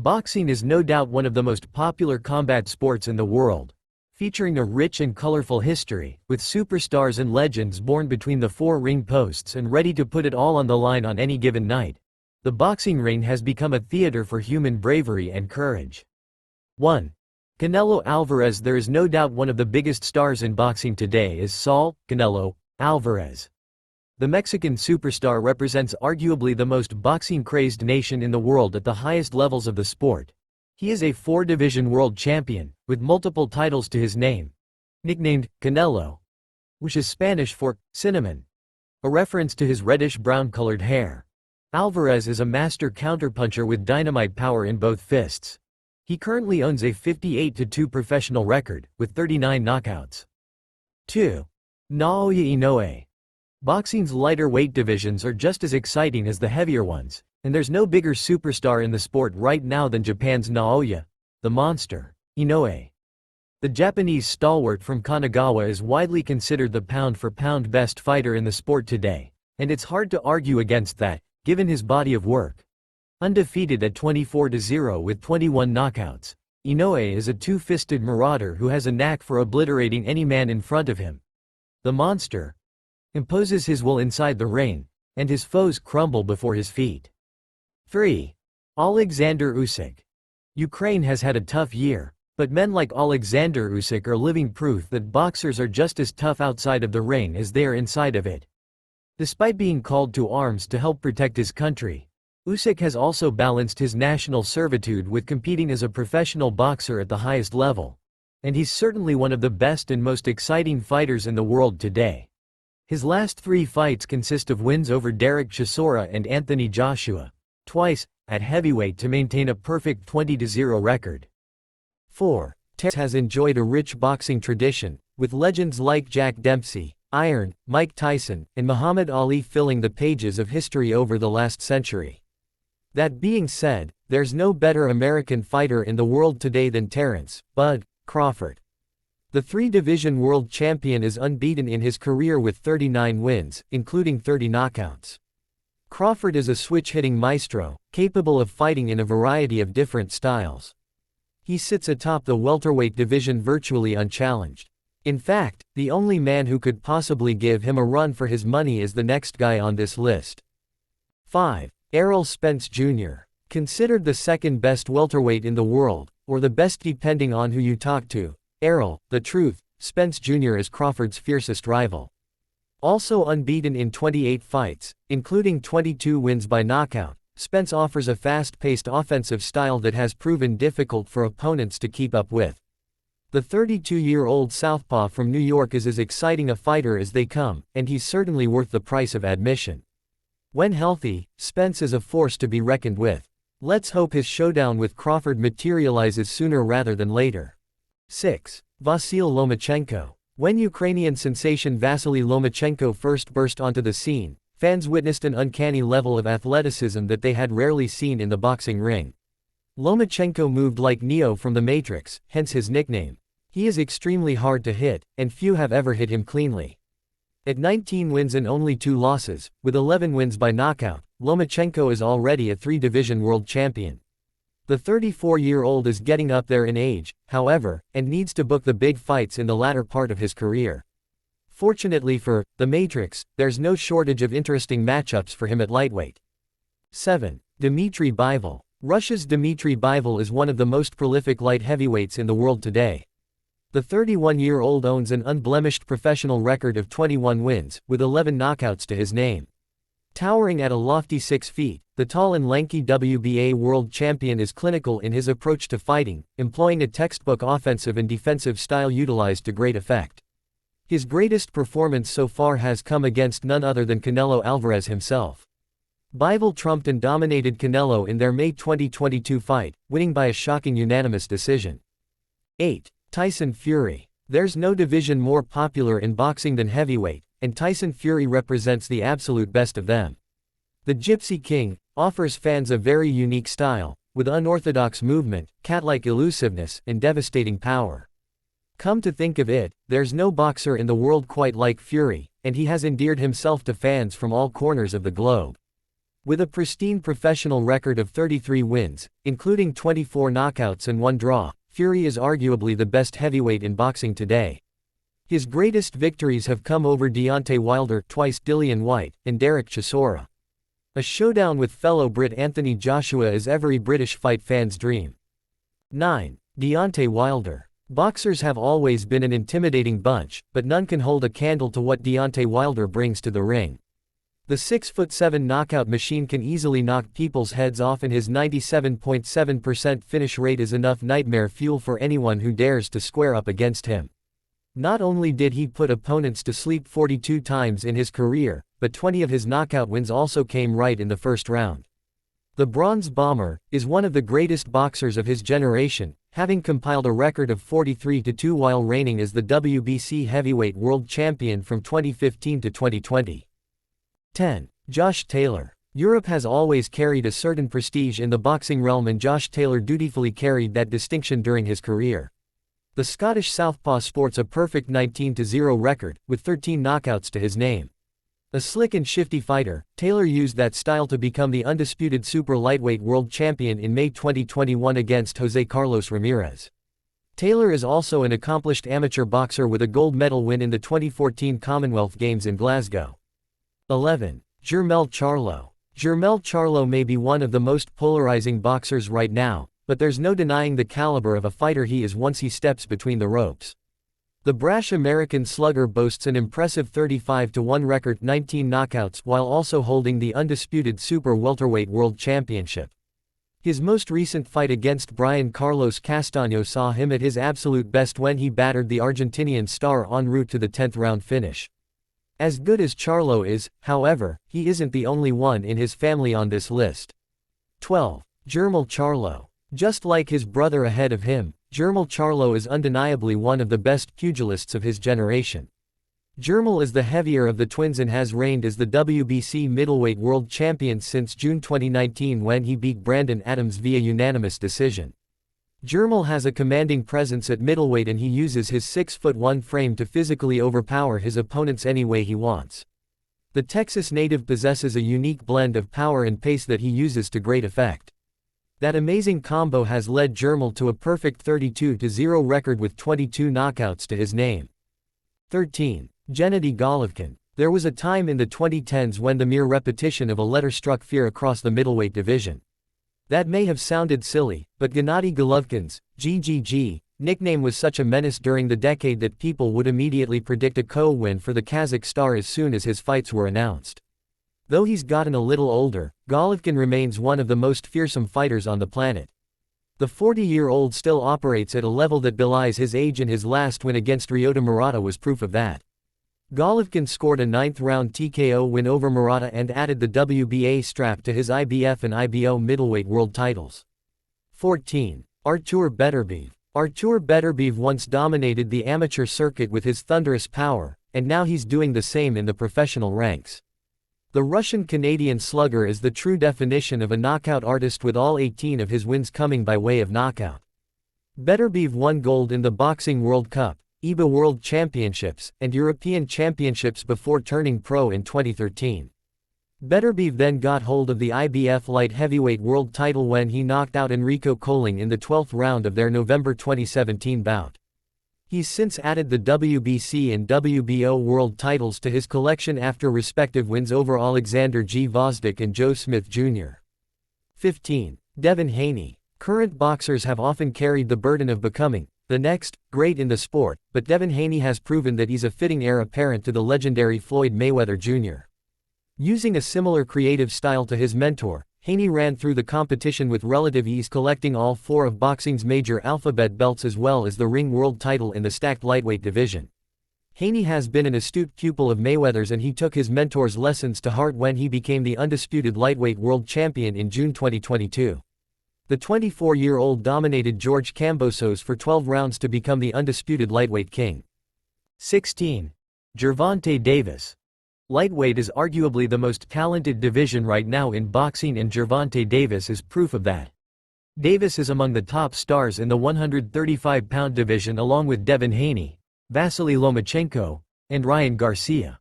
Boxing is no doubt one of the most popular combat sports in the world, featuring a rich and colorful history, with superstars and legends born between the four ring posts and ready to put it all on the line on any given night. The boxing ring has become a theater for human bravery and courage. 1. Canelo Alvarez. There is no doubt one of the biggest stars in boxing today is Saul Canelo Alvarez. The Mexican superstar represents arguably the most boxing-crazed nation in the world at the highest levels of the sport. He is a four-division world champion, with multiple titles to his name. Nicknamed Canelo, which is Spanish for cinnamon, a reference to his reddish-brown-colored hair. Alvarez is a master counterpuncher with dynamite power in both fists. He currently owns a 58-2 professional record, with 39 knockouts. 2. Naoya Ino. Boxing's lighter weight divisions are just as exciting as the heavier ones, and there's no bigger superstar in the sport right now than Japan's Naoya The Monster Ino. The Japanese stalwart from Kanagawa is widely considered the pound-for-pound best fighter in the sport today, and it's hard to argue against that, given his body of work. Undefeated at 24-0 with 21 knockouts, Ino is a two-fisted marauder who has a knack for obliterating any man in front of him. The monster imposes his will inside the ring, and his foes crumble before his feet. 3. Alexander Usyk. Ukraine has had a tough year, but men like Alexander Usyk are living proof that boxers are just as tough outside of the ring as they are inside of it. Despite being called to arms to help protect his country, Usyk has also balanced his national servitude with competing as a professional boxer at the highest level. And he's certainly one of the best and most exciting fighters in the world today. His last 3 fights consist of wins over Derek Chisora and Anthony Joshua, twice, at heavyweight to maintain a perfect 20-0 record. 4. Terence has enjoyed a rich boxing tradition, with legends like Jack Dempsey, Iron, Mike Tyson, and Muhammad Ali filling the pages of history over the last century. That being said, there's no better American fighter in the world today than Terence "Bud" Crawford. The 3-division world champion is unbeaten in his career with 39 wins, including 30 knockouts. Crawford is a switch-hitting maestro, capable of fighting in a variety of different styles. He sits atop the welterweight division virtually unchallenged. In fact, the only man who could possibly give him a run for his money is the next guy on this list. 5. Errol Spence Jr. Considered the second best welterweight in the world, or the best depending on who you talk to. Errol, the truth, Spence Jr. is Crawford's fiercest rival. Also unbeaten in 28 fights, including 22 wins by knockout, Spence offers a fast-paced offensive style that has proven difficult for opponents to keep up with. The 32-year-old southpaw from New York is as exciting a fighter as they come, and he's certainly worth the price of admission. When healthy, Spence is a force to be reckoned with. Let's hope his showdown with Crawford materializes sooner rather than later. 6. Vasil Lomachenko. When Ukrainian sensation Vasil Lomachenko first burst onto the scene, fans witnessed an uncanny level of athleticism that they had rarely seen in the boxing ring. Lomachenko moved like Neo from The Matrix, hence his nickname. He is extremely hard to hit, and few have ever hit him cleanly. At 19 wins and only 2 losses, with 11 wins by knockout, Lomachenko is already a 3-division world champion. The 34-year-old is getting up there in age, however, and needs to book the big fights in the latter part of his career. Fortunately for The Matrix, there's no shortage of interesting matchups for him at lightweight. 7. Dmitry Bivol. Russia's Dmitry Bivol is one of the most prolific light heavyweights in the world today. The 31-year-old owns an unblemished professional record of 21 wins, with 11 knockouts to his name. Towering at a lofty 6 feet, the tall and lanky WBA world champion is clinical in his approach to fighting, employing a textbook offensive and defensive style utilized to great effect. His greatest performance so far has come against none other than Canelo Alvarez himself. Bivol trumped and dominated Canelo in their May 2022 fight, winning by a shocking unanimous decision. 8. Tyson Fury. There's no division more popular in boxing than heavyweight, and Tyson Fury represents the absolute best of them. The Gypsy King offers fans a very unique style, with unorthodox movement, cat-like elusiveness, and devastating power. Come to think of it, there's no boxer in the world quite like Fury, and he has endeared himself to fans from all corners of the globe. With a pristine professional record of 33 wins, including 24 knockouts and 1 draw, Fury is arguably the best heavyweight in boxing today. His greatest victories have come over Deontay Wilder twice, Dillian Whyte, and Derek Chisora. A showdown with fellow Brit Anthony Joshua is every British fight fan's dream. 9. Deontay Wilder. Boxers have always been an intimidating bunch, but none can hold a candle to what Deontay Wilder brings to the ring. The 6'7" knockout machine can easily knock people's heads off, and his 97.7% finish rate is enough nightmare fuel for anyone who dares to square up against him. Not only did he put opponents to sleep 42 times in his career, but 20 of his knockout wins also came right in the first round. The Bronze Bomber is one of the greatest boxers of his generation, having compiled a record of 43-2 while reigning as the WBC heavyweight world champion from 2015 to 2020. 10. Josh Taylor. Europe has always carried a certain prestige in the boxing realm, and Josh Taylor dutifully carried that distinction during his career. The Scottish southpaw sports a perfect 19-0 record, with 13 knockouts to his name. A slick and shifty fighter, Taylor used that style to become the undisputed super lightweight world champion in May 2021 against Jose Carlos Ramirez. Taylor is also an accomplished amateur boxer with a gold medal win in the 2014 Commonwealth Games in Glasgow. 11. Jermell Charlo. Jermell Charlo may be one of the most polarizing boxers right now, but there's no denying the caliber of a fighter he is once he steps between the ropes. The brash American slugger boasts an impressive 35-1 record, 19 knockouts, while also holding the undisputed super welterweight world championship. His most recent fight against Brian Carlos Castaño saw him at his absolute best when he battered the Argentinian star en route to the 10th round finish. As good as Charlo is, however, he isn't the only one in his family on this list. 12. Jermell Charlo. Just like his brother ahead of him, Jermell Charlo is undeniably one of the best pugilists of his generation. Jermell is the heavier of the twins and has reigned as the WBC middleweight world champion since June 2019 when he beat Brandon Adams via unanimous decision. Jermell has a commanding presence at middleweight, and he uses his 6'1" frame to physically overpower his opponents any way he wants. The Texas native possesses a unique blend of power and pace that he uses to great effect. That amazing combo has led Jermell to a perfect 32-0 record with 22 knockouts to his name. 13. Gennady Golovkin. There was a time in the 2010s when the mere repetition of a letter struck fear across the middleweight division. That may have sounded silly, but Gennady Golovkin's GGG nickname was such a menace during the decade that people would immediately predict a co-win for the Kazakh star as soon as his fights were announced. Though he's gotten a little older, Golovkin remains one of the most fearsome fighters on the planet. The 40-year-old still operates at a level that belies his age, and his last win against Ryota Murata was proof of that. Golovkin scored a 9th-round TKO win over Murata and added the WBA strap to his IBF and IBO middleweight world titles. 14. Artur Beterbiev. Artur Beterbiev once dominated the amateur circuit with his thunderous power, and now he's doing the same in the professional ranks. The Russian-Canadian slugger is the true definition of a knockout artist, with all 18 of his wins coming by way of knockout. Beterbiev won gold in the Boxing World Cup, IBA World Championships, and European Championships before turning pro in 2013. Beterbiev then got hold of the IBF light heavyweight world title when he knocked out Enrico Colling in the 12th round of their November 2017 bout. He's since added the WBC and WBO world titles to his collection after respective wins over Alexander G. Vosdik and Joe Smith Jr. 15. Devin Haney. Current boxers have often carried the burden of becoming the next great in the sport, but Devin Haney has proven that he's a fitting heir apparent to the legendary Floyd Mayweather Jr. Using a similar creative style to his mentor, Haney ran through the competition with relative ease, collecting all 4 of boxing's major alphabet belts as well as the ring world title in the stacked lightweight division. Haney has been an astute pupil of Mayweather's, and he took his mentor's lessons to heart when he became the undisputed lightweight world champion in June 2022. The 24-year-old dominated George Kambosos for 12 rounds to become the undisputed lightweight king. 16. Gervonta Davis. Lightweight is arguably the most talented division right now in boxing, and Gervonta Davis is proof of that. Davis is among the top stars in the 135-pound division along with Devin Haney, Vasil Lomachenko, and Ryan Garcia.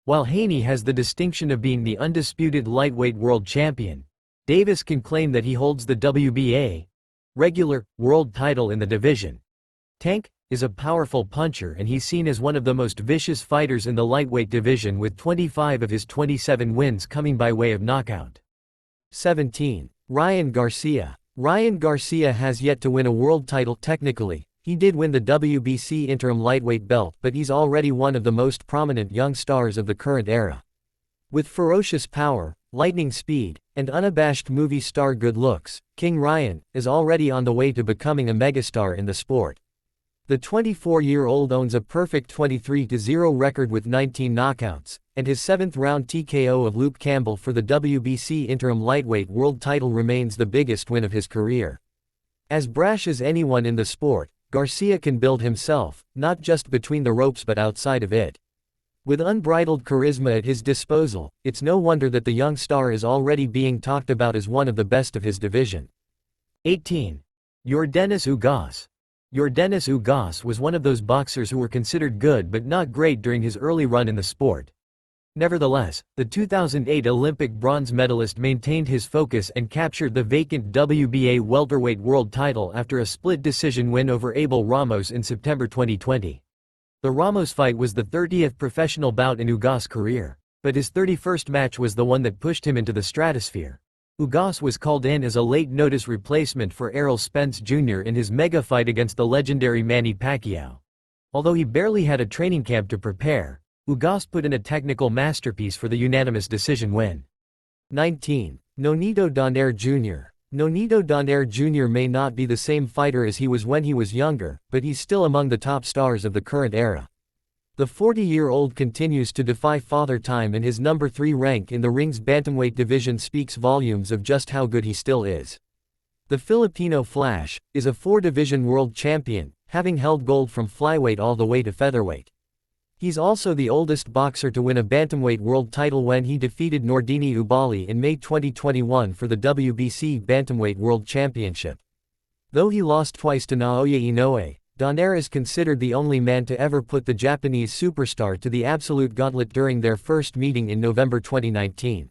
While Haney has the distinction of being the undisputed lightweight world champion, Davis can claim that he holds the WBA regular world title in the division. Tank is a powerful puncher and he's seen as one of the most vicious fighters in the lightweight division, with 25 of his 27 wins coming by way of knockout. 17. Ryan Garcia. Ryan Garcia has yet to win a world title technically. He did win the WBC interim lightweight belt, but he's already one of the most prominent young stars of the current era. With ferocious power, lightning speed, and unabashed movie star good looks, King Ryan is already on the way to becoming a megastar in the sport. The 24-year-old owns a perfect 23-0 record with 19 knockouts, and his 7th-round TKO of Luke Campbell for the WBC interim lightweight world title remains the biggest win of his career. As brash as anyone in the sport, Garcia can build himself, not just between the ropes but outside of it. With unbridled charisma at his disposal, it's no wonder that the young star is already being talked about as one of the best of his division. 18. Yordenis Ugas. Yordenis Ugas was one of those boxers who were considered good but not great during his early run in the sport. Nevertheless, the 2008 Olympic bronze medalist maintained his focus and captured the vacant WBA welterweight world title after a split decision win over Abel Ramos in September 2020. The Ramos fight was the 30th professional bout in Ugas' career, but his 31st match was the one that pushed him into the stratosphere. Ugas was called in as a late-notice replacement for Errol Spence Jr. in his mega fight against the legendary Manny Pacquiao. Although he barely had a training camp to prepare, Ugas put in a technical masterpiece for the unanimous decision win. 19. Naoya Donaire Jr. Naoya Donaire Jr. may not be the same fighter as he was when he was younger, but he's still among the top stars of the current era. The 40-year-old continues to defy father time, and his number 3 rank in the ring's bantamweight division speaks volumes of just how good he still is. The Filipino Flash is a 4-division world champion, having held gold from flyweight all the way to featherweight. He's also the oldest boxer to win a bantamweight world title when he defeated Nordini Ubali in May 2021 for the WBC Bantamweight World Championship. Though he lost twice to Naoya Inoue, Donaire is considered the only man to ever put the Japanese superstar to the absolute gauntlet during their first meeting in November 2019.